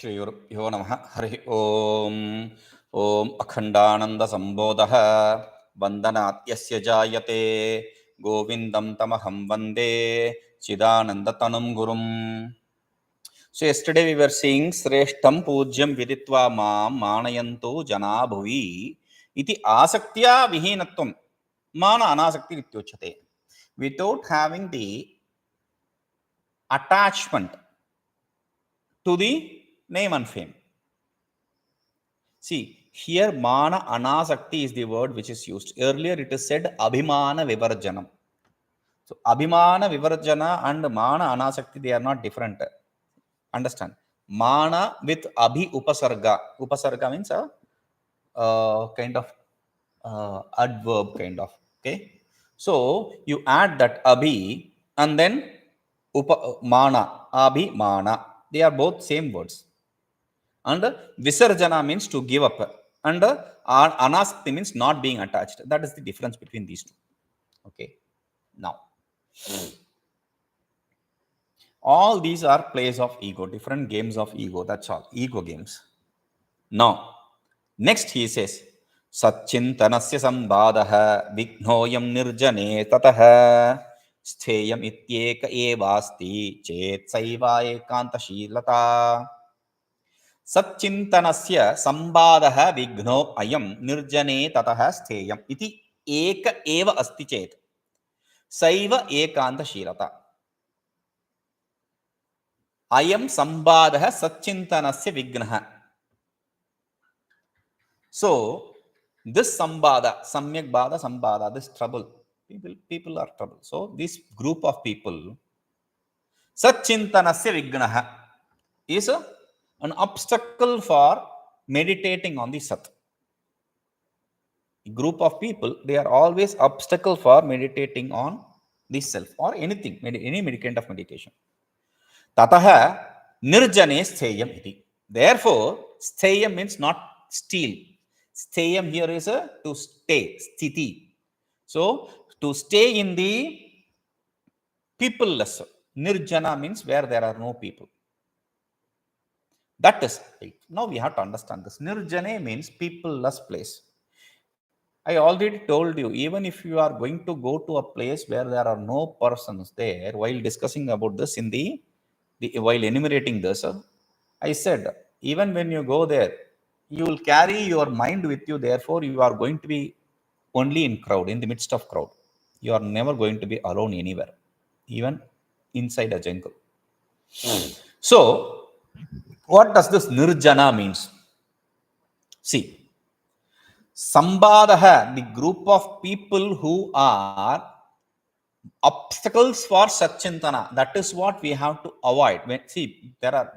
श्रीगुरुभ्यो नमः हरिः ओम् ॐ अखण्डानन्दसम्बोधः वन्दनात्यस्य जायते गोविन्दं तमहं वन्दे चिदानन्दतनुं गुरुम्. So yesterday we were seeing Sreshtam Pujyam Viditva Mam Manayantu Jana Bhuvi iti Asaktya Vihinatvam Mana Anasakti Rityuchate. Without having the attachment to the name and fame. See, here mana anasakti is the word which is used. Earlier it is said abhimana vivarjanam. So abhimana vivarjana and mana anasakti, they are not different. Understand? Mana with abhi upasarga. Upasarga means a kind of adverb kind of. Okay. So you add that abhi and then mana, abhi mana. They are both same words. And visarjana means to give up. And anasakti means not being attached. That is the difference between these two. Okay. Now, all these are plays of ego, different games of ego. That's all. Ego games. Now, next he says, saccintanasya sambādho vighno'yaṃ nirjane tataḥ stheyamityeka evāsti cetsaivaikāntaśīlatā. सच्चिंतनस्य संवादः विघ्नो अयं निर्जने ततः स्थेयम् इति एक एव अस्ति चेत् सैव एकान्तशीलता. अयं संवादः सच्चिंतनस्य विघ्नः. So this sambādha, samyak bādha, sambādha, this trouble, people are trouble. So this group of people, saccintanasya vighnaha, is an obstacle for meditating on the Sat. A group of people, they are always obstacle for meditating on the self or anything, any kind of meditation. Tataḥ nirjane stheyam iti. Therefore, stheyam means not steal. Stheyam here is to stay, sthiti. So, to stay in the peopleless. Nirjana means where there are no people. That is right. Now we have to understand this. Nirjane means people-less place. I already told you, even if you are going to go to a place where there are no persons there, while discussing about this in while enumerating this, I said, even when you go there, you will carry your mind with you. Therefore, you are going to be only in crowd, in the midst of crowd. You are never going to be alone anywhere, even inside a jungle. So, what does this nirjana means? See, sambādho, the group of people who are obstacles for satchintana, that is what we have to avoid. See, there are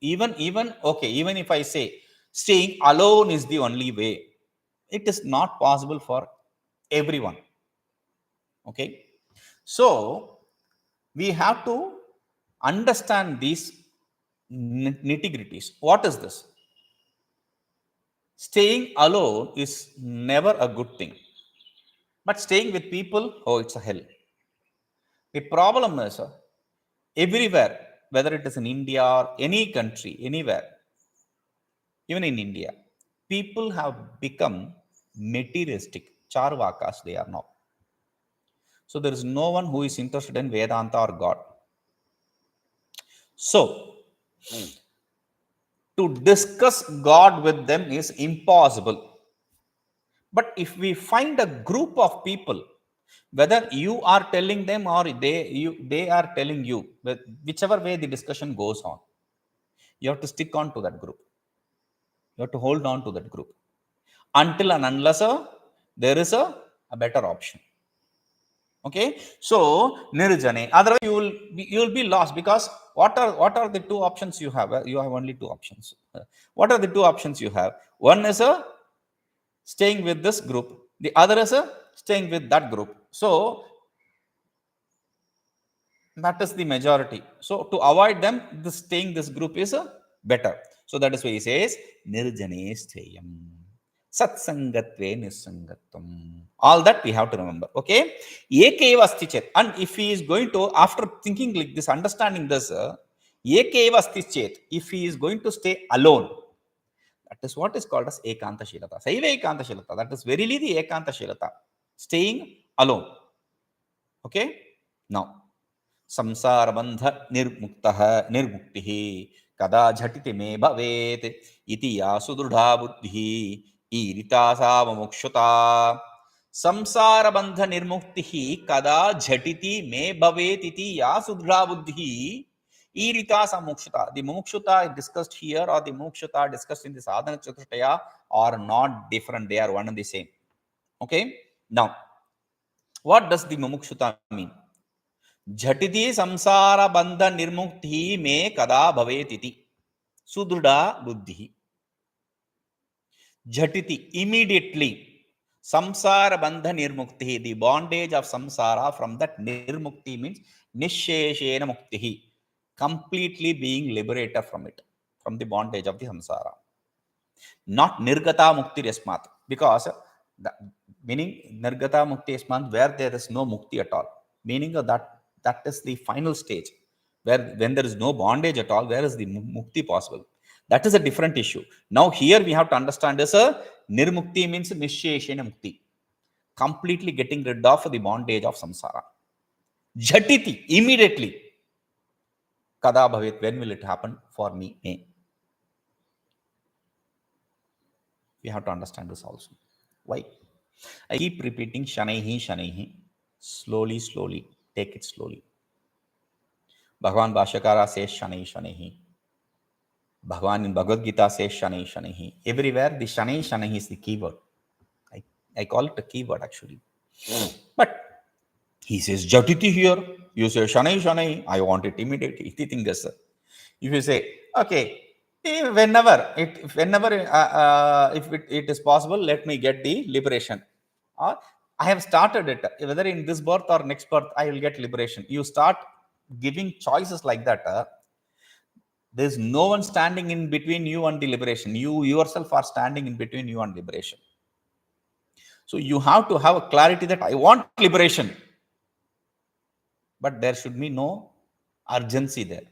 even if I say staying alone is the only way, it is not possible for everyone. Okay, so we have to understand these nitty-gritties. What is this? Staying alone is never a good thing. But staying with people, oh, it's a hell. The problem is, everywhere, whether it is in India or any country, anywhere, even in India, people have become materialistic. Charvakas they are now. So there is no one who is interested in Vedanta or God. So, to discuss God with them is impossible. But if we find a group of people, whether you are telling them or they are telling you, whichever way the discussion goes on, you have to stick on to that group. You have to hold on to that group until and unless there is a better option. Okay, so nirjane. Otherwise, you will be lost, because what are the two options you have? You have only two options. What are the two options you have? One is staying with this group. The other is staying with that group. So that is the majority. So to avoid them, staying this group is better. So that is why he says nirjane stheyam. Satsangatve nisangatvam. All that we have to remember. Okay. Ekeva asti chet. And if he is going to, after thinking like this, understanding this, Ekeva asti chet, if he is going to stay alone, that is what is called as ekantaśīlatā. Saivaikāntaśīlatā, that is verily the ekantaśīlatā, staying alone. Okay? Now, saṃsārabandhanirmuktiḥ kadā jhaṭiti me bhavet ityā sudṛḍhā buddhirīritā sa mumukṣutā. Saṃsārabandhanirmuktiḥ kadā jhaṭiti me bhavet ityā sudṛḍhā buddhirīritā sa mumukṣutā. The mumukṣutā discussed here or the mumukṣutā discussed in the sadhana chaturṭhaya are not different. They are one and the same. Okay? Now, what does the mumukṣutā mean? jhaṭiti saṃsārabandhanirmuktiḥ me kadā bhavet iti sudṛḍhā buddhihi. Jhaṭiti, immediately. Saṃsārabandhanirmuktiḥ, the bondage of samsara, from that nirmukti means nisheshena muktihi, completely being liberated from it, from the bondage of the samsara. Not nirgata mukti yasmat, because meaning nirgata mukti yasmat, where there is no mukti at all. Meaning of that is the final stage, where when there is no bondage at all, where is the mukti possible? That is a different issue. Now here we have to understand this. Nirmukti means nisheshena mukti, completely getting rid of the bondage of samsara. Jhaṭiti, immediately. Kadā bhavet, when will it happen for me? We have to understand this also. Why? I keep repeating shanaihi, shanaihi. Slowly, slowly. Take it slowly. Bhagavan Bhashyakara says shanaihi, shanaihi. Bhagavan in Bhagavad Gita says shanaihi, shanaihi. Everywhere the shanaihi, shanaihi is the keyword. I call it a keyword actually. But he says jhaṭiti here. You say shanaihi, shanaihi. I want it immediately. If you say, okay, whenever it is possible, let me get the liberation. Or I have started it. Whether in this birth or next birth, I will get liberation. You start giving choices like that. There is no one standing in between you and the liberation. You yourself are standing in between you and liberation. So you have to have a clarity that I want liberation. But there should be no urgency there.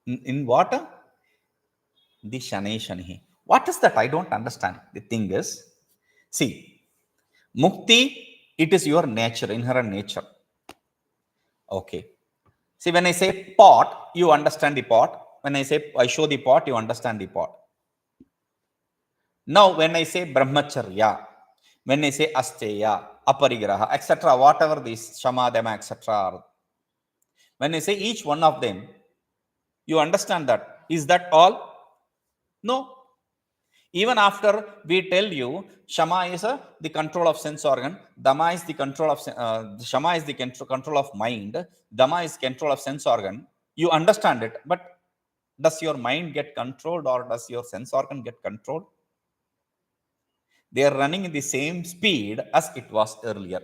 In what? The shanaihi, shanaihi. What is that? I don't understand. The thing is, see, mukti, it is your nature, inherent nature. Okay. See, when I say pot, you understand the pot. When I say I show the pot, you understand the pot. Now, when I say brahmacharya, when I say asteya, aparigraha, etc., whatever these shama, dama, etc. are, when I say each one of them, you understand that. Is that all? No. Even after we tell you, shama is the control of sense organ, dama is the control of shama is the control of mind, dama is control of sense organ. You understand it, but does your mind get controlled or does your sense organ get controlled? They are running in the same speed as it was earlier.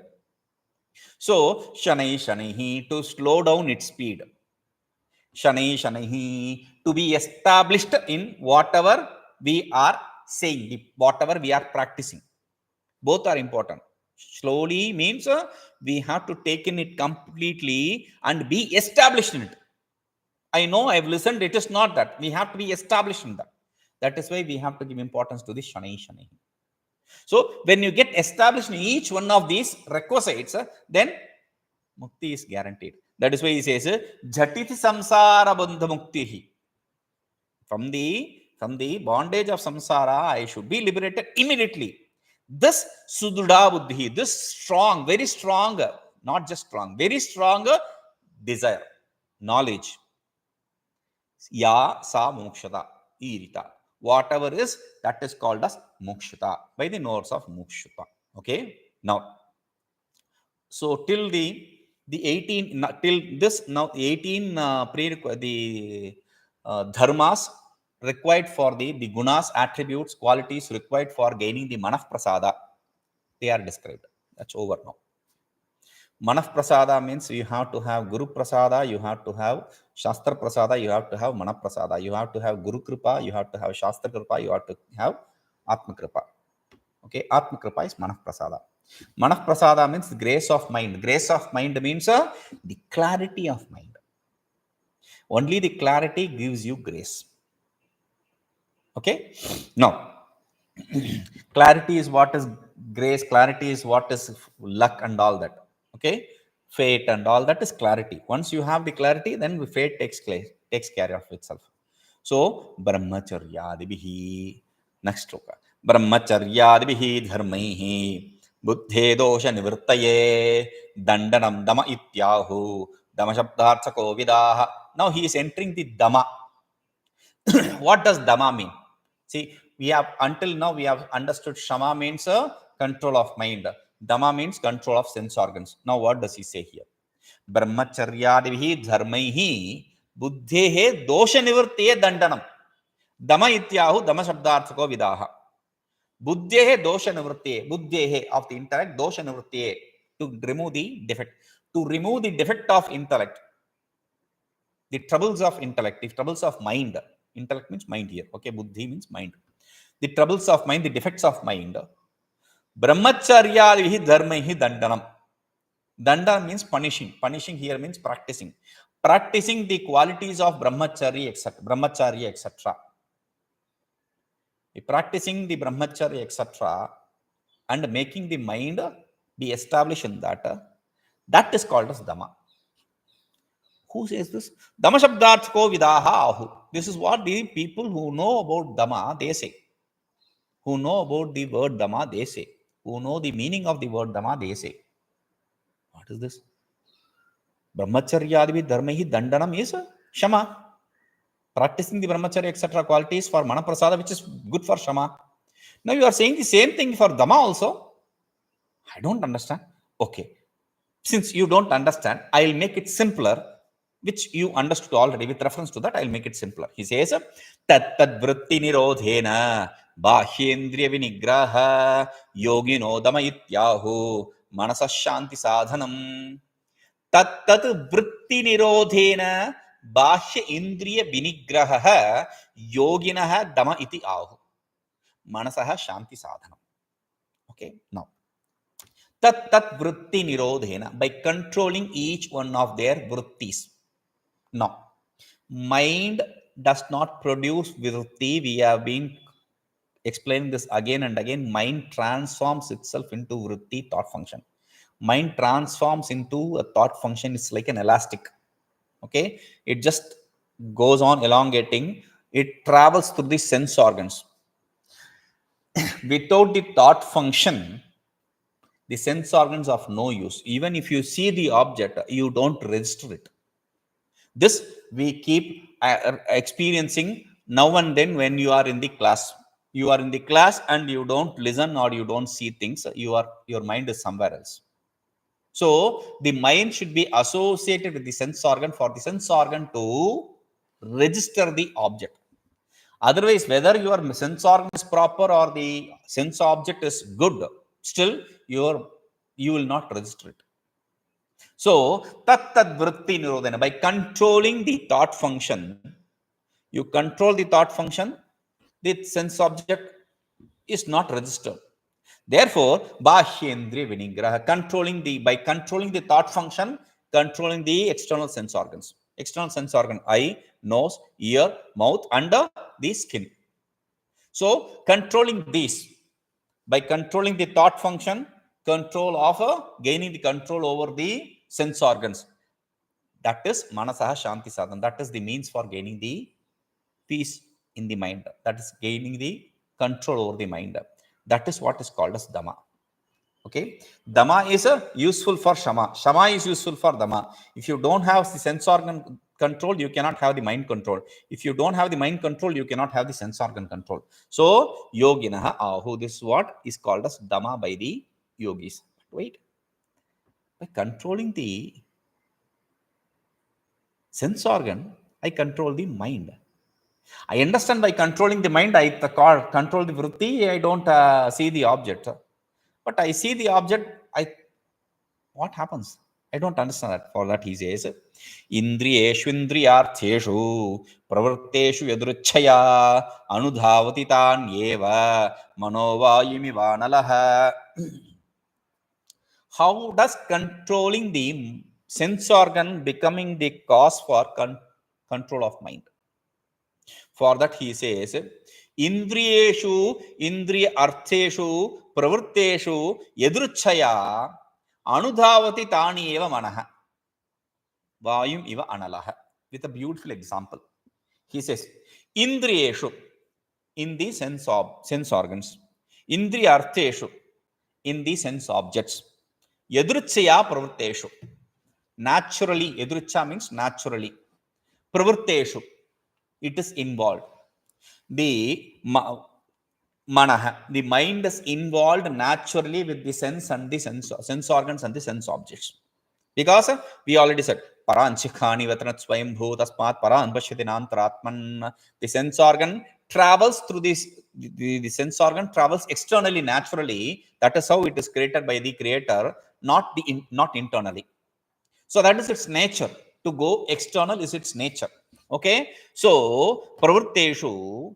So shanaihi, shanaihi, to slow down its speed. Shanaihi, shanaihi, to be established in whatever we are saying, whatever we are practicing. Both are important. Slowly means we have to take in it completely and be established in it. I know I've listened, it is not that. We have to be established in that. That is why we have to give importance to the shanaihi, shanaihi. So when you get established in each one of these requisites, then mukti is guaranteed. That is why he says, jhaṭiti saṃsārabandhanirmuktiḥ. From the bondage of samsara, I should be liberated immediately. This sudṛḍhā buddhi, this strong, very strong, not just strong, very strong desire, knowledge. Ya sa mumukṣutā, irita. Whatever is, that is called as mumukṣutā by the notes of mumukṣutā. Okay. Now, so till the 18 till this now 18 the dharmas required for the gunas, attributes, qualities required for gaining the manah prasada, they are described. That's over now. Manah prasada means you have to have guru prasada, you have to have shastra prasada, you have to have manah prasada, you have to have guru kripa, you have to have shastra kripa, you have to have atma kripa. Okay, atma kripa is manah prasada. Manah prasada means grace of mind. Grace of mind means the clarity of mind. Only the clarity gives you grace. Okay? Now, clarity is what is grace, clarity is what is luck and all that. Okay? Fate and all that is clarity. Once you have the clarity, then the fate takes care of itself. So, brahmacharyadibihi. Next sloka. Brahmacharyadibihi dharmaihi buddhe dosha nivrittaye daṇḍanaṃ dama ityāhurdamaśabdārthakovidāḥ. Now he is entering the dama. What does dama mean? See, we have until now we have understood shama means control of mind. Dama means control of sense organs. Now what does he say here? Brahmacharyadibihi dharmaihi buddhehe dosha nivrittaye daṇḍanaṃ dama ityāhurdamaśabdārthakovidāḥ. Buddhehe dosha nivrittaye, buddhehe of the intellect, dosha nivrittaye, to remove the defect. To remove the defect of intellect, the troubles of intellect, the troubles of mind. Intellect means mind here. Okay, buddhi means mind. The troubles of mind, the defects of mind. Brahmacharyadihi dharmaihi daṇḍanaṃ. Danda means punishing. Punishing here means practicing. Practicing the qualities of brahmacharya, etc. Practicing the brahmacharya, etc. and making the mind be established in that, that is called as dama. Who says this? Damashabdārthakovidāḥ. This is what the people who know about dama, they say. Who know about the word dama, they say. Who know the meaning of the word dama, they say. What is this? Brahmacharyadivi dharmaihi daṇḍanaṃ is shama. Practicing the brahmacharya, etc. qualities for manaprasada, which is good for shama. Now you are saying the same thing for dama also. I don't understand. Okay. Since you don't understand, I will make it simpler, which you understood already. With reference to that, I will make it simpler. He says, tattadvṛttinirodhena bāhyendriyavinigrahaḥ yogino dama ityāhurmanasaḥ śāntisādhanam. tattadvṛttinirodhena bāhyendriyavinigrahaḥ yoginah dama iti āhu manasaḥ śāntisādhanam. Okay, now tattadvṛttinirodhena, by controlling each one of their vrittis. Now, mind does not produce vritti. We have been explaining this again and again. Mind transforms itself into vritti, thought function. Mind transforms into a thought function. It's like an elastic. Okay, it just goes on elongating. It travels through the sense organs. Without the thought function, the sense organs are of no use. Even if you see the object, you don't register it. This we keep experiencing now and then when you are in the class. You are in the class and you don't listen or you don't see things. Your mind is somewhere else. So the mind should be associated with the sense organ for the sense organ to register the object. Otherwise, whether your sense organ is proper or the sense object is good, still you will not register it. So, tattadvṛttinirodhena, by controlling the thought function, you control the thought function, the sense object is not registered. Therefore, bāhyendriyavinigrahaḥ, by controlling the thought function, controlling the external sense organs. External sense organ, eye, nose, ear, mouth, and the skin. So, controlling these, by controlling the thought function, gaining the control over the sense organs. That is manasaḥ śāntisādhanam. That is the means for gaining the peace in the mind. That is gaining the control over the mind. That is what is called as dama. Okay, dama is useful for shama. Shama is useful for dama. If you don't have the sense organ control, you cannot have the mind control. If you don't have the mind control, you cannot have the sense organ control. So, yoginah ahu, this is what is called as dama by the yogis. Wait, by controlling the sense organ, I control the mind. I understand by controlling the mind, I control the vritti, I don't see the object. But I see the object, what happens? I don't understand that. For that he says, indriyeṣvindriyārtheṣu pravṛtteṣu yadṛcchayā anudhāvati tānyeva mano vāyumivānalaḥ. How does controlling the sense organ becoming the cause for Control of mind. For that he says, indriyeṣu, indriyartheṣu, pravṛtteṣu, yadṛcchayā, anudhāvati tānyeva manaḥ, vāyumivānalaḥ. With a beautiful example. He says, indriyeṣu, in the sense organs, indriyartheṣu, in the sense objects, yadṛcchayā pravṛtteṣu, naturally. Yadṛcchā means naturally. Pravṛtteṣu, it is involved. The manaḥ, the mind is involved naturally with the sense and the sense organs and the sense objects. Because we already said, paranchikhani vatanatsvayambhu tasmat paran pashyati nāntaratman. The sense organ travels through this. The sense organ travels externally, naturally. That is how it is created by the creator, not internally. So that is its nature. To go external is its nature. Okay. So pravṛtteṣu.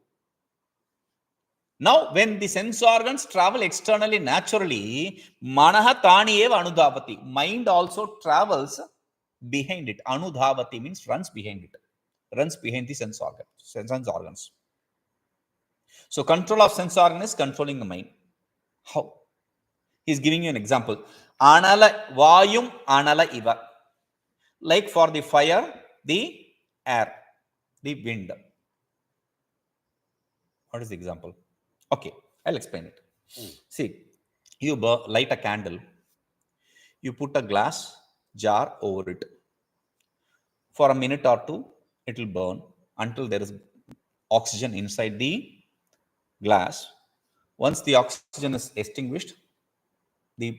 Now, when the sense organs travel externally naturally, manaḥ tānyeva anudhāvati. Mind also travels behind it. Anudhāvati means runs behind it. Runs behind the sense organs. So, control of sense organ is controlling the mind. How? He is giving you an example. Anala vāyum anala iva. Like for the fire, the air, the wind. What is the example? Okay, I'll explain it. See, you light a candle. You put a glass jar over it. For a minute or two, it will burn until there is oxygen inside the glass. Once the oxygen is extinguished, the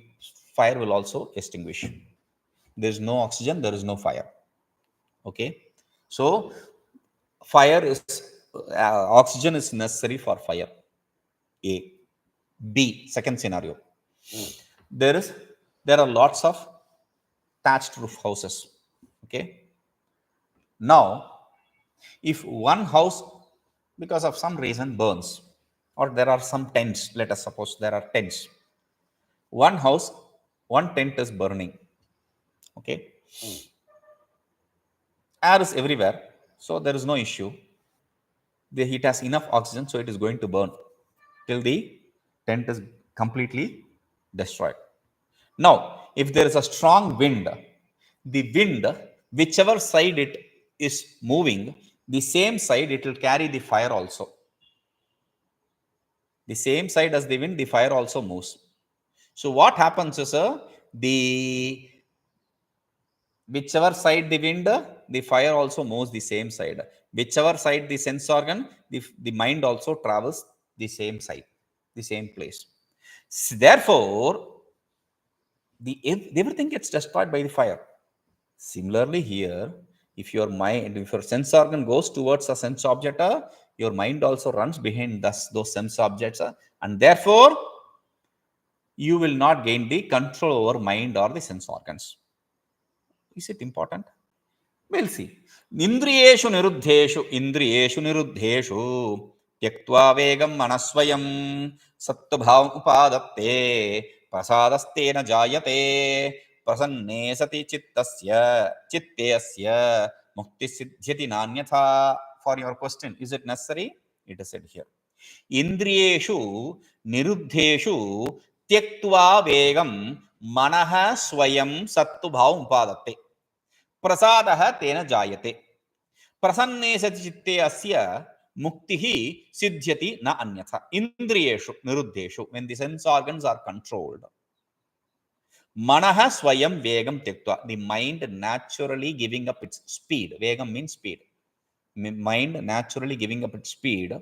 fire will also extinguish. There is no oxygen, there is no fire. Okay. So, fire is, oxygen is necessary for fire. A. B. Second scenario. There are lots of thatched roof houses. Okay. Now, if one house, because of some reason, burns, or there are some tents, let us suppose there are tents. One house, one tent is burning. Okay. Air is everywhere, so there is no issue. The heat has enough oxygen, so it is going to burn till the tent is completely destroyed. Now, if there is a strong wind, the wind, whichever side it is moving, the same side it will carry the fire also. The same side as the wind, the fire also moves. So what happens is, whichever side the wind, the fire also moves the same side. Whichever side the sense organ, the mind also travels the same side, the same place. So therefore, everything gets destroyed by the fire. Similarly here, if your sense organ goes towards a sense object, your mind also runs behind those sense objects, and therefore you will not gain the control over mind or the sense organs. Is it important? We'll see. Indriyeṣu niruddheṣu tyaktva vegam manasvayam sattva upadatte prasadastena jayate prasanne sati citte'sya muktiṣ nānyatha. For your question, is it necessary? It is said here. Indriyeṣu niruddheṣu tyaktva vegam manaḥ swayam sattva upadatte prasadah tena jayate prasanne sati citte'sya muktiḥ siddhyati na anyatha. Indriyeṣu niruddheṣu, when the sense organs are controlled, manaḥ swayam vegam tyaktva, the mind naturally giving up its speed. Vegam means speed. Mind naturally giving up its speed.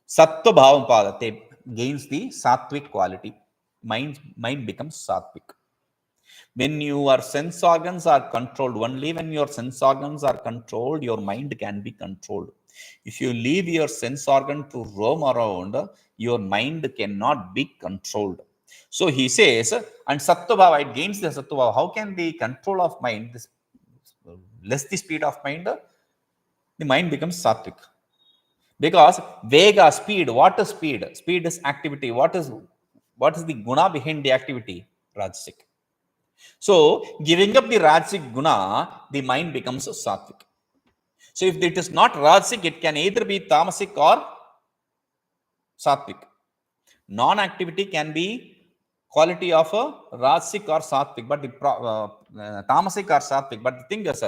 Sattva upadatte, gains the sattvic quality. Mind becomes sattvic. When your sense organs are controlled, only when your sense organs are controlled, your mind can be controlled. If you leave your sense organ to roam around, your mind cannot be controlled. So he says, and sattva, it gains the sattva. How can the control of mind, less the speed of mind, the mind becomes sattvic? Because vega, speed, what is speed? Speed is activity. What is the guna behind the activity? Rajasic. So, giving up the Rajasic guna, the mind becomes sattvic. So if it is not rajasic, it can either be tamasic or sattvic. Non-activity can be quality of a rajasic or sattvic, but the tamasic or sattvic. But the thing is,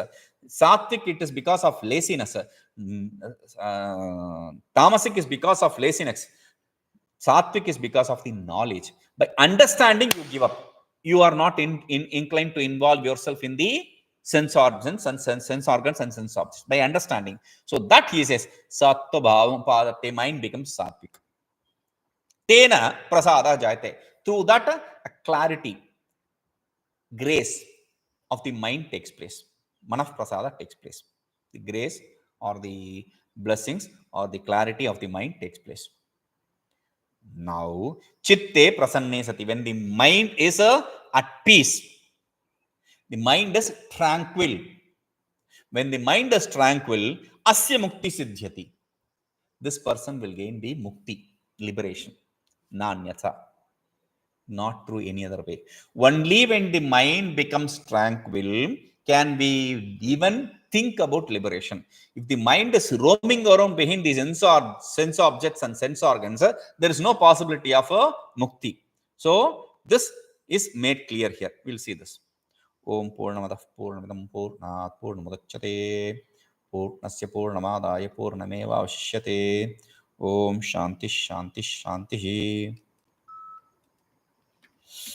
sattvic, it is because of laziness. Tamasic is because of laziness. Sattvic is because of the knowledge. By understanding, you give up. You are not inclined to involve yourself in the sense organs and sense objects. By understanding. So that he says, sattva bhavam padate, mind becomes sattvic. Tena prasada jayate. Through that, a clarity, grace of the mind takes place. Manaf prasada takes place. The grace or the blessings or the clarity of the mind takes place. Now, chitte prasanne sati, when the mind is at peace, the mind is tranquil. When the mind is tranquil, asya mukti siddhyati. This person will gain the mukti, liberation. Nanyatha. Not through any other way. Only when the mind becomes tranquil can we even think about liberation. If the mind is roaming around behind these sense objects and sense organs, there is no possibility of a mukti. So this is made clear here. We'll see this. Om Purnamadah Purnamidam Purnat Purnamudachyate Purnasya Purnamadaya Purnameva Vashishyate. Om Shanti Shanti Shanti.